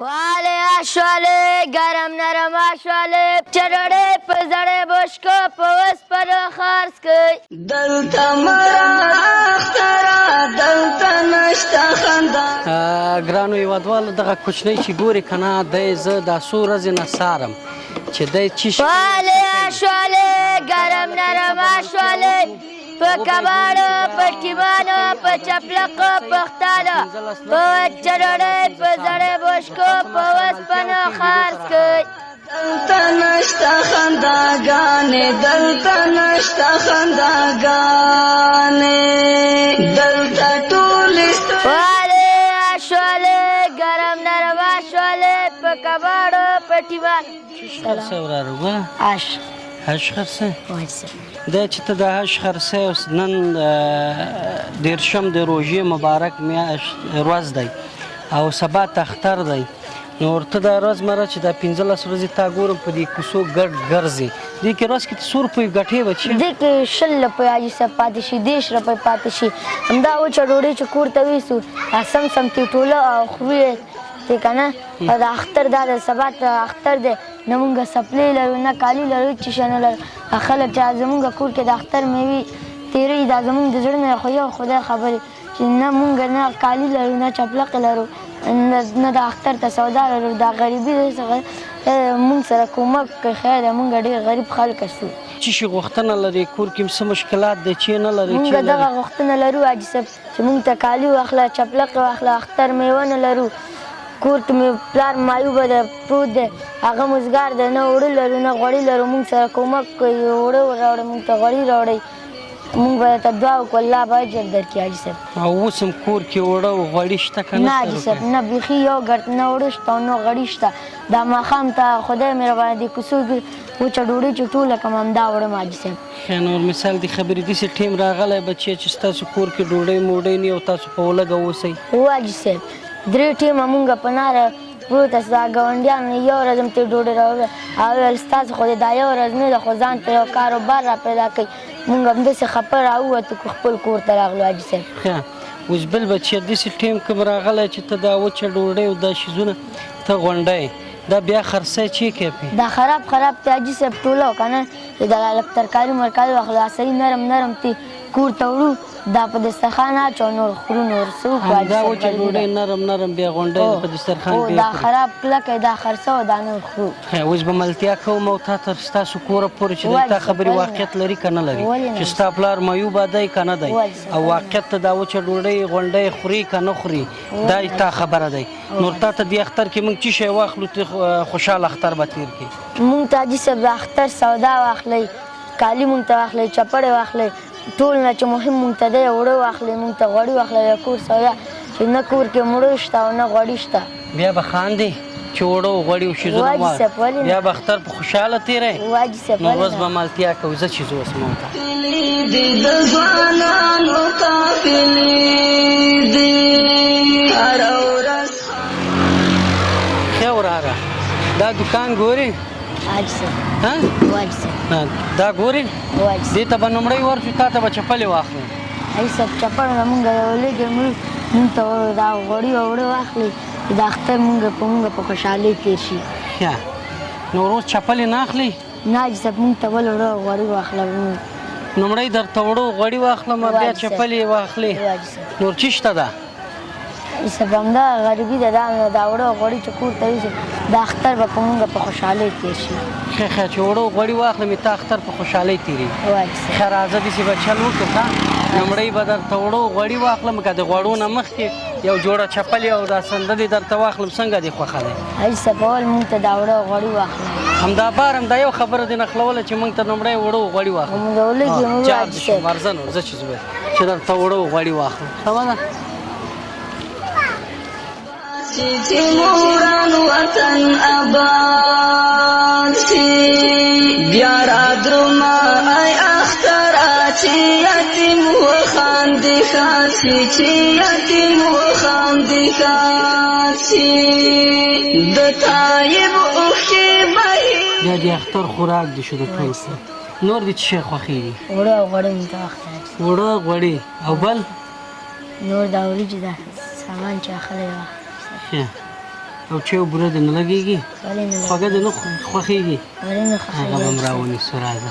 والې اشولې ګرم نرم اشولې چړړې په زړې بشکو په وسپنه خرڅ کړئ دلته مرا اخترا دلته نشته خندا. ګرانو هېوادوالو دغه کوچنی چې ګورې که نه دی زه دا څو ورځې نه څارم چې دی چی والې اشولې ګرم نرم اشولې په کباړو په ټیمانو په چپلقو پښتانه په چړړې په زړې بشکو په وسپنه خرڅ کړئ دلته نشته خنداګانې دلته نشته خنداګانې دلته ټولې والې اشولې ګرم نرم اشولې په کباړو په ټیمانو خرڅه وراره ګوره اش هش خرڅه وایسه دا چې ته د هش خرڅه اوس نن دېرشم د روژې مبارک ورځ دی او سبا ته اختر دی نو ورته دا ورځ مره چې دا 15 ورځې تا ګورم په دې کوڅو ګډ ګرځې دې کې ورځ کې ته 100 روپۍ ګټې به چی دې کې 100 روپۍ حاجي صاحب پاتې شي 10 روپۍ پاتې شي همدا وچه ډوډۍ چې کور ته ویسو سم ترې ټوله او خورو یې دی که نه د اختر دا د سبا ته اختر دی نه مونږ سپلې لرو نه کالي لرو هېڅ شی نه لرو خلک چې زمونږ کور کې د اختر میوې تېروي دا زمونږ د زړه نه خو یو خدای خبرې چې نه مونږ نه کالي لرو نه چپلقې لرو نه د اختر ته سودا لرو دا غریبي مونږ سره کومک کوي خیر دی مونږ ډېر غریب خلک شو چی شي غوښتنه لري کور کې څه مشکلات دی چې نه لري مونږ دغه غوښتنه لرو حاجي صاحب چې مونږ ته کالي واخله چپلقې واخله اختر میوه نه لرو کور ته مې پلار معیوبه ده پروت دی هغه مزګار دی نه اوړه لرو نه غوړي لرو مونږ سره کومک کوي اوړه راوړئ مونږ ته غوړي راوړئ مونږ به درته دعا وکړو الله به اجر درکړي حاجي صاحب او اوس هم کور کې اوړه او غوړي شته که نه حاجي صاحب نه بیخي یو ګرد نه اوړه شته او نه غوړي شته دا ماښام ته خدای مهربانه دې کوڅو کې وچه ډوډۍ چې ټوله کړم همدا وړم حاجي صاحب ښه نور مثال دې خبرې داسې ټیم راغلی بچیه چې ستاسو کور کې ډوډۍ موډۍ نه او تاسو په ولږه اوسئ هو حاجي صاحب 3 ټیمه مونږ په ناره پروت است دا ګاونډیانو یو ورځ هم ترې ډوډۍ راوړه او ویل ستاسو خو دا یو ورځ نه ده خو ځان ته یو کاروبار را پیدا کوي مونږ همداسې خفه راووتو خپل کور ته راغلو حاجي صاحب ښه اوس بل بچیه داسې ټیم کوم راغلی چې ته دا وچه ډوډۍ او دا شیزونه ته غونډی دا بیا خرڅی چې کوې دا خراب ته حاجي صاحب ټوله و که نه د ترکاري مرکاري واخلو عصري نرم تی کور ته وړو دا په دسترخوان اچو نور خورو نور څه وکړو دا وچه ډوډۍ نرم بیا غونډۍ په دسترخوان هو دا خراب کلکه دا خرڅه دا نور خورو اوس به ملتیا کوم او تا تر ستاسو کوره پورې چې دی تا خبرې واقعیت لري که نه لري چې ستا پلار معیوبه دی که نه دی او واقعیت ته دا وچه ډوډۍ غونډۍ خوري که نه خوري دا تا خبره دی نور تا ته دې اختر کې موږ څه شی واخلو خوشحاله اختر به تېر کړي مونږ ته حاجي صاحب د اختر سودا واخلئ کالي مونږ ته واخلئ چپړې واخلئ ټول نه چې مهم مونږ ته دی اوړه واخلئ مونږ ته غوړي واخلئ د کور سودا چې نه کور کې مړه شته او نه غوړي شته بیا به خاندې چې اوړه او غوړي او شیزونه بیا به اختر په خوشحاله تېری نو اوس به مالتیا کوو زه چې زه اوس مونږ ته د ځوانانو قافلې دي هره ورځ ښه وراره دا دکان ګورې حاجي صاحب حاجي صاحب دا ګورې دې ته به لومړی ورشو تا ته به چپلې واخلو حاجي صاحب چپل نه مونږ یو لږې مونږ ته دا غوړي اوړه واخلئ چې د اختر مونږ په خوشحالۍ تېر شي ښه نو روز چپلې نه اخلي نه حاجي صاحب مونږ ته بل اوړه غوړي واخله لومړی درته اوړه غوړي واخلم بیا چپلې واخلې نور څه شته ده حاجي صاحب همدا غریبي ده دا اوړه غوړي چې کور ته یوسو د اختر به په مونږ په خوشحالۍ تېر شي ښه چې اوړه غوړي واخلم تا اختر په خوشحالۍ تېري ښه راځه داسې به چل وکړو ښه لومړی به درته اوړه غوړي واخلم که د غوړو نه مخکې یو جوړه چپلې او دا سندلې درته واخلم څنګه دې خوښه دی حاجي صاحب اول مونږ ته دا اوړه غوړي واخلئ همدا بار همدا یو خبره دې نښلوله چې مونږ ته لومړی اوړه غوړي واخلم چار دې شو مرزه نور زه چې زه چې درته اوړه غوړي واخلم سمه ده چې موران وطن آباد شي بیا را درومه ای اختره چې یتیم وخاندې ښاد شي چې یتیم وخاندې ښاد شي د تایب اوښکې بهي بیا د اختر خوراک دې شو د ټول نور دې څه شی خوښېږي اوړه او غوړي مونږ ته واخلئ اوړه غوړي او بل نور دا وریجې دا سامان چې اخلی واخلئ او چای او بوره دې نه لګېږي ولې نه خوږه دې نه خوښېږي ولې نه هغه به هم راونیسو راځه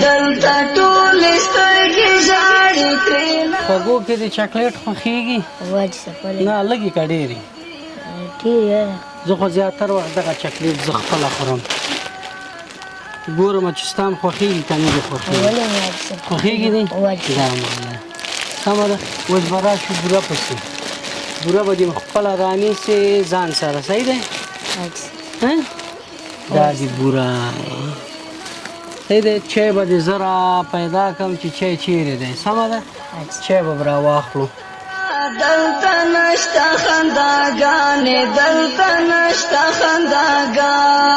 دلته ټولې سترګې ژاړي ترېنه خوږو کې دې چاکلیټ خوښېږي واجي صاحب ولې نه لږې که ډېرې ډېر یاره زه خو زیاتر وخت دغه چاکلیټ زه خپله خورم ګورم چې ستا هم خوښېږي که نه دې خوښېږي ولې نه واجي صاحب خوښېږي دې واجي دا معنا سمه ده اوس به راشو بوره پسې بوره به دې خپله رانیسې ځان سره صحیح دی واجي ها دا دې بوره صحیح دی چای به دې زه را پیدا کړم چې چای چیرې دی سمه ده چای به راواخلو دلته نشته خنداګانې دلته نشته خنداګانې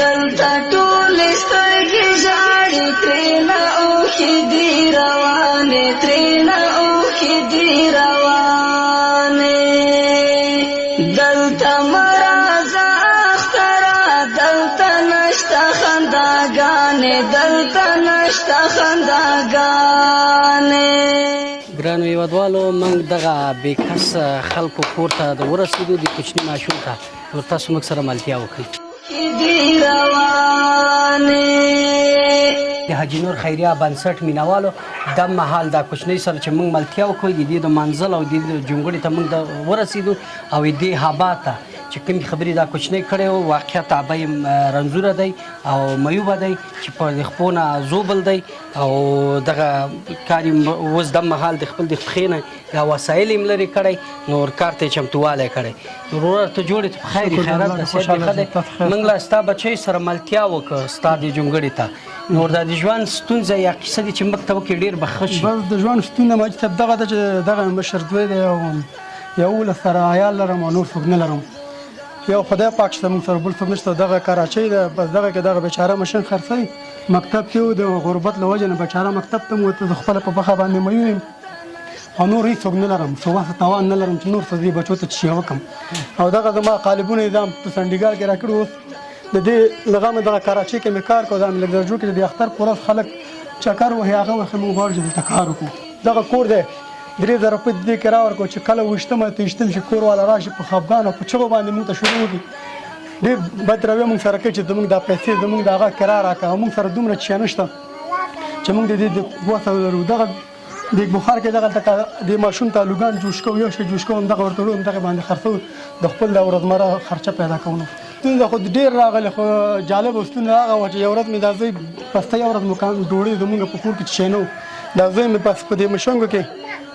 دلته ټولې سترګې ژاړي ترېنه اوښکې دي روانې ترېنه اوښکې دي روانې دلته مه راځه اختره دلته نشته خنداګانې دلته نشته خنداګانې ګرانو هېوادوالو موږ دغه بېکس خلکو کور ته د ورسېدو د کوچني ماشوم ته نور تاسو موږ سره ملتیا وکړئ د حاجي نور خیریه بنسټ مینوالو د مهال دا کوچنۍ سره چې موږ ملتیا وکړو د دې د منزل او د جونګړې ته موږ ورسېدو او دې هبا ته چې کومې خبرې دا کوچنۍ کړی و واقعیت هبه یې رنځوره دی او میوبه دی چې په د خپو نه زوبل دی او دغه کار یې اوس د مهال د خپل د پښې نه دا وسایل یې لرې کړی نو کار ته یې چمتووالی کړی نو وروره ته جوړې ته په خیر خیرات ده صحت دې ښه دی موږ لا ستا بچی سره ملتیا وکړه ستا د جونګړې ته نور دا د ژوند ستونزه یا کیسه دي چې موږ ته وکړي ډېر به ښه شي بس د ژوند ستونزه ماجي صاحب دغه ده چې دغه مشر دوی دی او 11 سره عیال لرم او نور څوک نه لرم یو خدای پاک شته موږ سره بل څوک نشته دغه کراچۍ ده بس دغه کې دغه بیچاره مشین خرڅوي مکتب کې و د غربت له وجې نه بیچاره مکتب ته م وته زه خپله په پښه باندې میو یم او نور هېڅوک نه لرم څه وخت توان نه لرم چې نور څه دې بچو ته شی وکړم او دغه زما قالبونه یې دا په سنډیګال کې راکړي اوس د دې لغه مې دغه کراچۍ کې مې کار کړو دا مې لږ درجو کې د اختر په ورځ خلک چکر وهي هغه وخت موږ غواړو چې دلته کار وکړو دغه کور دی 3000 روپۍ دې کې راورکړو چې کله ویشتمه تیشتم شي کور والا راشي په خفګان او په چغو باندې موږ ته شروع وکړي ډېر بد رویه موږ سره کوي چې زموږ دا پیسې زموږ د هغه کرا راکړه او موږ سره دومره شی نشته چې موږ د دې وسه لرو دغه د بخار کې دغه د ماشوم ته لوګان جوش کوو یو شی جوش کوو دغه ورته وړو دغه باندې خرڅو د خپل د ورځمره خرچه پیدا کوو ستونزه خو ډېر راغلی خو جالبه ستونزه هغه وه چې یو ورځ مې دا زوی پسته یو ورځ مکان ډوډۍ زموږ په کور کې چې شی نه و دا زوی مې بس په دې مشنګو کې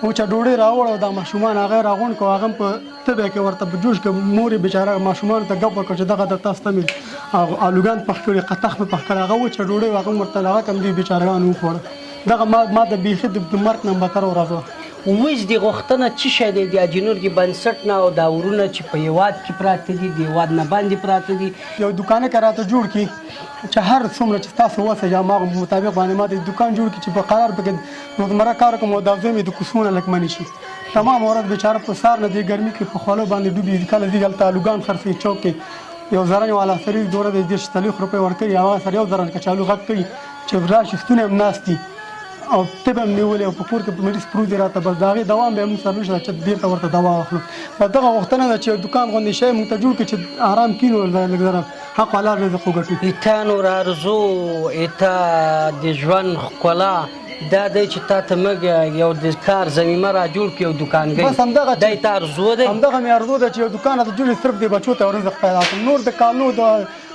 وچه ډوډۍ راوړه او دا ماشومان هغه یې راغونډ کړو هغه هم په تبې کې ورته په جوش کې مور یې بېچاره ماشومانو ته ګپ ورکړ چې دغه د تاسو ته مې آلوګان پخ کړي قطخ مې پخ کړی هغه وچه ډوډۍ هغه هم ورته هغه کم دي بېچارهګانو وخوړه دغه ما د بیخي د مرګ نه بدتر ورځ وه اوس د غوښتنه څه شی دی د حاجي نور د بنسټ نه او دا ورونه چې په هېواد کې پراته دي د هېواد نه باندې پراته دي یو دوکانه کې راته جوړ کړي چې هر څومره چې تاسو وسه یا ما مطابق باندې ما د دوکان جوړ کړي چې په قرار پکې روزمره کار کوم او دا زوی مې د کوڅونه لږ منې شي تمام ورځ بیچاره په سهار نه دې ګرمي کې په خولو باندې ډوبي کله ځي هلته الوګان خرڅوي چوک کې یو زرنج والا سړي دوره د 40 روپۍ ورکوي هغه سره یو زرنج کچالو غږ کوي چې راشي ستونی هم ناست دي او طب هم نیولې او په کور کې په مریض پروت دی راته بس د هغې دوام به یې موږ سره نشته چې بېرته ورته دوا واخلو بس دغه غوښتنه ده چې یو دوکان غوندې شی موږ ته جوړ کړي چې ارام کینو لږ ذره حق حلال رزق وګټو ایتا نور ارزو ایتا د ژوند ښکلا دا دی چې تا ته موږ یو د کار زمینه را جوړ کړي یو دوکانګۍ بس همدغه دا یې ته ارزو دی همدغه مې ارزو ده چې یو دوکان راته جوړ صرف د بچو ته رزق پیدا کړم نور د کالو د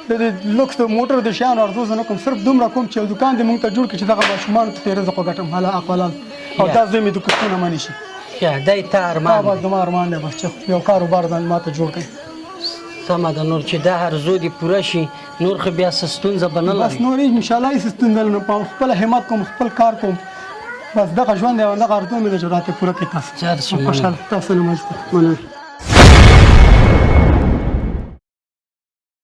لوکس د موټر د شیانو ارزو زه نه کوم صرف دومره کوم چې یو دوکان دې موږ ته جوړ کړي چې دغه ماشومانو ته رزق وګټم حق حلال او دا زوی مې د کوڅونه منې شي دا یې ته ارمان بس زما ارمان دی بس چې یو کاروبار ماته جوړ کړي سمه ده نور چې دا ارزو دې پوره شي نور خو بیا څه ستونزه به نه لري بس نور انشاءالله هېڅ ستونزه نه لرم خپل همت کوم خپل کار کوم بس دغه ژوند دی او دغه ارزو مې ده چې راته پوره کړي تاسو خوشحاله تاسو نه مننه